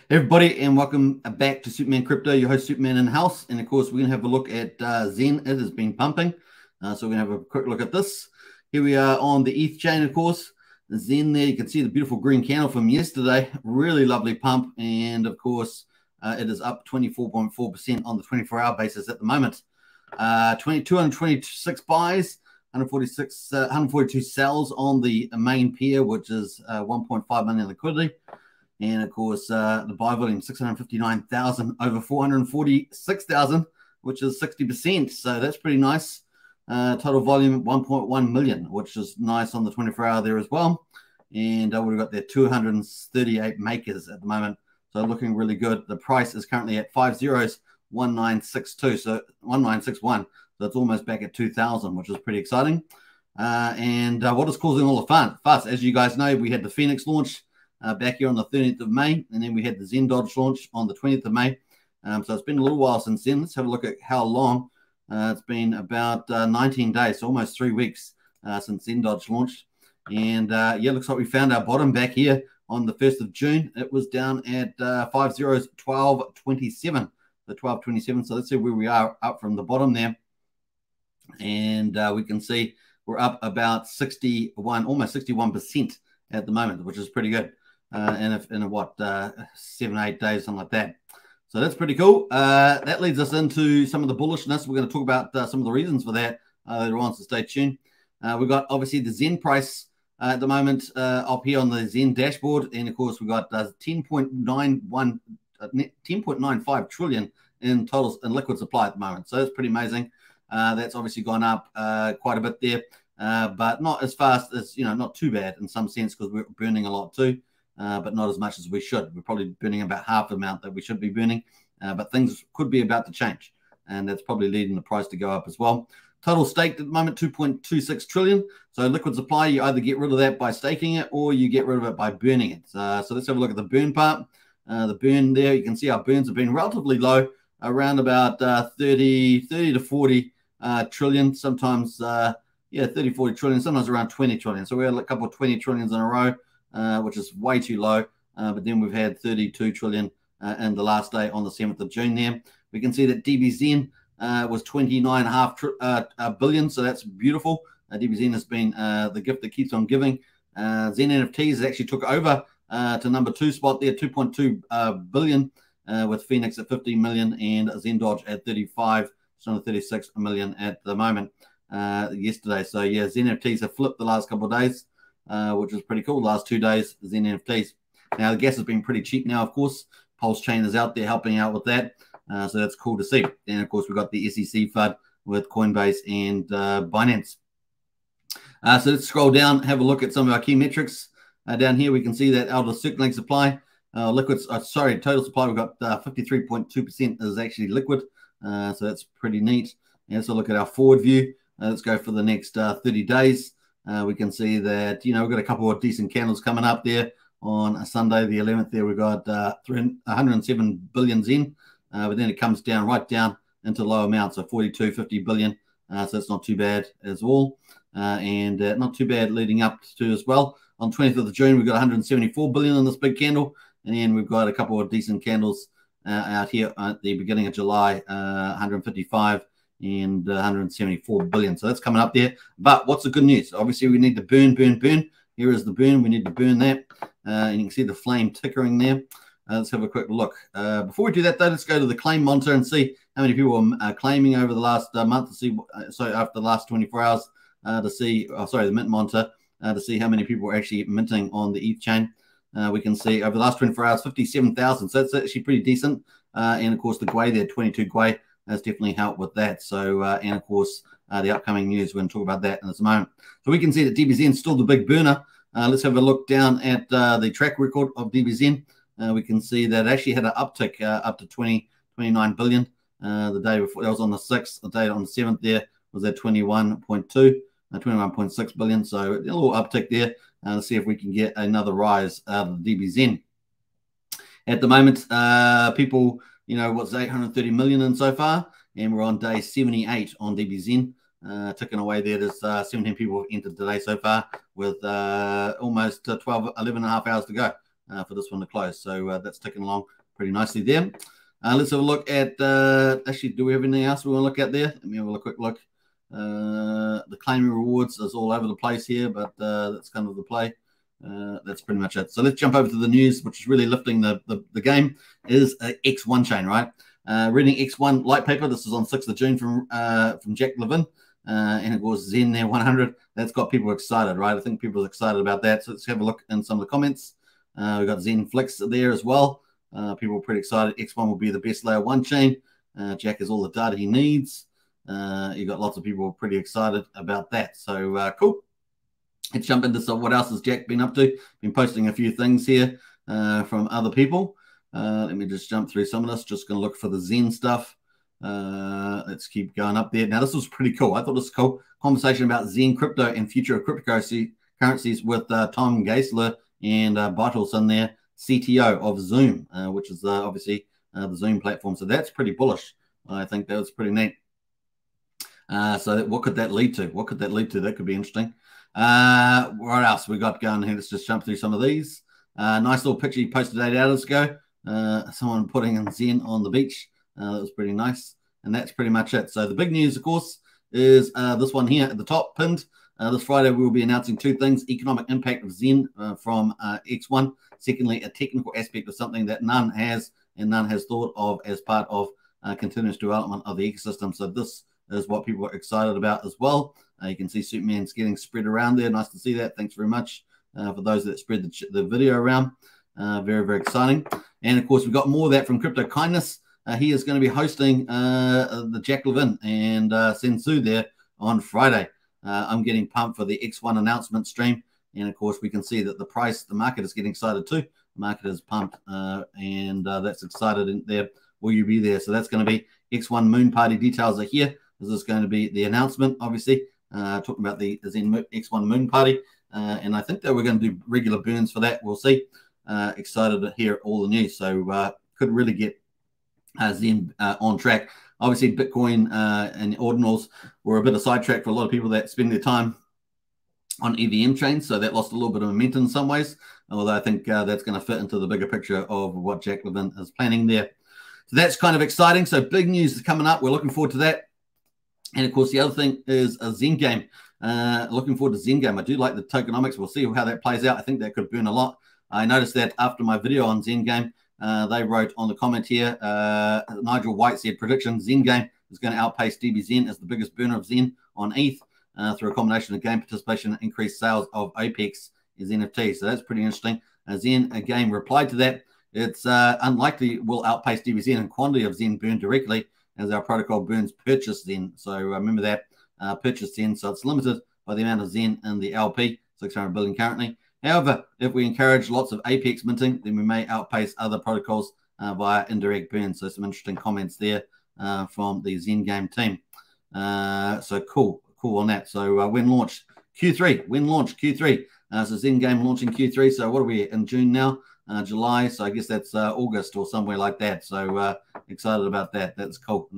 Hey everybody, and welcome back to Superman Crypto, your host Superman in house. And of course, we're going to have a look at Zen. It has been pumping. So we're going to have a quick look at this. Here we are on the ETH chain, of course. Zen there, you can see the beautiful green candle from yesterday. Really lovely pump. And of course, it is up 24.4% on the 24-hour basis at the moment. 226 buys, 142 sells on the main pair, which is 1.5 million liquidity. And of course, the buy volume 659,000 over 446,000, which is 60%. So that's pretty nice. Total volume 1.1 million, which is nice on the 24-hour there as well. And we've got there 238 makers at the moment. So looking really good. The price is currently at 501962, so 1961. So it's almost back at 2,000, which is pretty exciting. And what is causing all the fuss? As you guys know, we had the Phoenix launch back here on the 13th of May, and then we had the Zen Dodge launch on the 20th of May. So it's been a little while since then. Let's have a look at how long. It's been about 19 days, so almost 3 weeks since Zen Dodge launched. And yeah, looks like we found our bottom back here on the 1st of June. It was down at 1227, the 1227. So let's see where we are up from the bottom there. And we can see we're up about 61, almost 61% at the moment, which is pretty good. In what 7 or 8 days, something like that. So that's pretty cool. That leads us into some of the bullishness. We're going to talk about some of the reasons for that later on, so stay tuned. We've got obviously the Zen price at the moment up here on the Zen dashboard, and of course we've got 10.95 trillion in total in liquid supply at the moment. So it's pretty amazing. That's obviously gone up quite a bit there, but not as fast as, not too bad in some sense, because we're burning a lot too. But not as much as we should. We're probably burning about half the amount that we should be burning, but things could be about to change, and that's probably leading the price to go up as well. Total staked at the moment, 2.26 trillion. So liquid supply, you either get rid of that by staking it, or you get rid of it by burning it. So let's have a look at the burn part. The burn there, you can see our burns have been relatively low, around about 30 to 40 trillion, sometimes, 30, 40 trillion, sometimes around 20 trillion. So we had a couple of 20 trillions in a row, which is way too low. But then we've had 32 trillion in the last day on the 7th of June there. We can see that DBZen was 29.5 billion, so that's beautiful. DBZen has been the gift that keeps on giving. Zen NFTs actually took over to number 2 spot there, 2.2 billion, with Phoenix at 15 million and Zen Dodge at 35, so 36 million at the moment yesterday. So yeah, Zen NFTs have flipped the last couple of days, which is pretty cool. The last 2 days, Zen NFTs. Now, the gas has been pretty cheap now, of course. Pulse Chain is out there helping out with that. So that's cool to see. And, of course, we've got the SEC FUD with Coinbase and Binance. So let's scroll down, have a look at some of our key metrics. Down here, we can see that out of the circulating supply, total supply, we've got 53.2% is actually liquid. So that's pretty neat. And let's look at our forward view. Let's go for the next 30 days. We can see that, we've got a couple of decent candles coming up there. On a Sunday, the 11th, there we've got 107 billion Zen, but then it comes down right down into low amounts of 42, 50 billion. So that's not too bad as well. And not too bad leading up to as well. On 20th of June, we've got 174 billion in this big candle. And then we've got a couple of decent candles out here at the beginning of July, 155 and 174 billion. So that's coming up there. But what's the good news? Obviously, we need to burn. Here is the burn. We need to burn that. And you can see the flame tickering there. Let's have a quick look. Before we do that, though, let's go to the claim monitor and see how many people are claiming over the last month to see, after the last 24 hours to see, the mint monitor to see how many people are actually minting on the ETH chain. We can see over the last 24 hours, 57,000. So that's actually pretty decent. And of course, the Gwei there, 22 Gwei, has definitely helped with that. So, and of course, the upcoming news, we're going to talk about that in this moment. So we can see that DBZen is still the big burner. Let's have a look down at the track record of DBZen. We can see that it actually had an uptick up to 29 billion the day before. That was on the 6th. The day on the 7th there was at 21.6 billion. So a little uptick there. Let's see if we can get another rise out of DBZen. At the moment, people, what's 830 million in so far, and we're on day 78 on DBZen. Ticking away there. There's 17 people entered today so far with almost 11 and a half hours to go. for this one to close. So that's ticking along pretty nicely there. Let's have a look at, actually, do we have anything else we want to look at there? Let me have a quick look. The claiming rewards is all over the place here, but that's kind of the play. That's pretty much it. So let's jump over to the news, which is really lifting the game, is X1 chain, right? Reading X1 light paper. This is on 6th of June from Jack Levin. And it was Zen there 100. That's got people excited, right? I think people are excited about that. So let's have a look in some of the comments. We've got Zen Flex there as well. People are pretty excited. X1 will be the best layer 1 chain. Jack has all the data he needs. You got lots of people pretty excited about that. So cool. Let's jump into some. What else has Jack been up to? Been posting a few things here from other people. Let me just jump through some of this. Just going to look for the Zen stuff. Let's keep going up there. Now, this was pretty cool. I thought this was cool. Conversation about Zen crypto and future of cryptocurrencies with Tom Geisler and Bartels there, CTO of Zoom, which is obviously the Zoom platform. So that's pretty bullish. I think that was pretty neat. So what could that lead to? What could that lead to? That could be interesting. What else we got going here? Let's just jump through some of these. Nice little picture he posted 8 hours ago. Someone putting in Zen on the beach. That was pretty nice. And that's pretty much it. So the big news, of course, is this one here at the top pinned. This Friday, we will be announcing 2 things: economic impact of Zen from X1. Secondly, a technical aspect of something that none has and none has thought of as part of continuous development of the ecosystem. So this is what people are excited about as well. You can see Superman's getting spread around there. Nice to see that. Thanks very much for those that spread the video around. Very, very exciting. And, of course, we've got more of that from Crypto Kindness. He is going to be hosting the Jack Levin and Sensu there on Friday. I'm getting pumped for the X1 announcement stream. And, of course, we can see that the market is getting excited too. The market is pumped and that's excited in there. Will you be there? So that's going to be X1 Moon Party. Details are here. This is going to be the announcement, obviously, talking about the Zen X1 Moon Party. And I think that we're going to do regular burns for that. We'll see. Excited to hear all the news. So could really get Zen on track. Obviously, Bitcoin and ordinals were a bit of sidetrack for a lot of people that spend their time on EVM chains. So that lost a little bit of momentum in some ways. Although I think that's going to fit into the bigger picture of what Jack Levin is planning there. So that's kind of exciting. So big news is coming up. We're looking forward to that. And, of course, the other thing is a Zen game. Looking forward to Zen game. I do like the tokenomics. We'll see how that plays out. I think that could burn a lot. I noticed that after my video on Zen game, they wrote on the comment here, Nigel White said, prediction, Zen game is going to outpace DBZen as the biggest burner of Zen on ETH through a combination of game participation and increased sales of Apex is NFT. So that's pretty interesting. Zen again replied to that. It's unlikely will outpace DBZen in quantity of Zen burned directly as our protocol burns purchase Zen. So remember that, purchase Zen. So it's limited by the amount of Zen in the LP, 600 billion currently. However, if we encourage lots of Apex minting, then we may outpace other protocols via indirect burns. So some interesting comments there from the Zen game team. So cool on that. So when launched Q3. So Zen game launching Q3. So what are we in June now? July. So I guess that's August or somewhere like that. So excited about that. That's cool.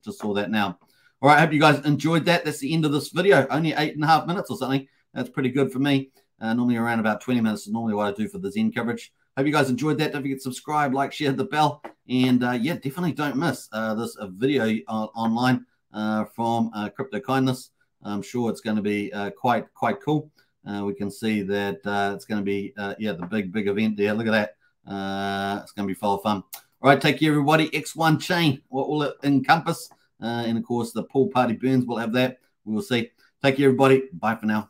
Just saw that now. All right. I hope you guys enjoyed that. That's the end of this video. Only 8.5 minutes or something. That's pretty good for me. Normally around about 20 minutes is normally what I do for the Zen coverage. Hope you guys enjoyed that. Don't forget to subscribe, like, share, hit the bell. And yeah, definitely don't miss this video online from Crypto Kindness. I'm sure it's going to be quite cool. We can see that it's going to be, the big event there. Look at that. It's going to be full of fun. All right, take care, everybody. X1 chain, what will it encompass? And, of course, the pool party burns will have that. We will see. Take care, everybody. Bye for now.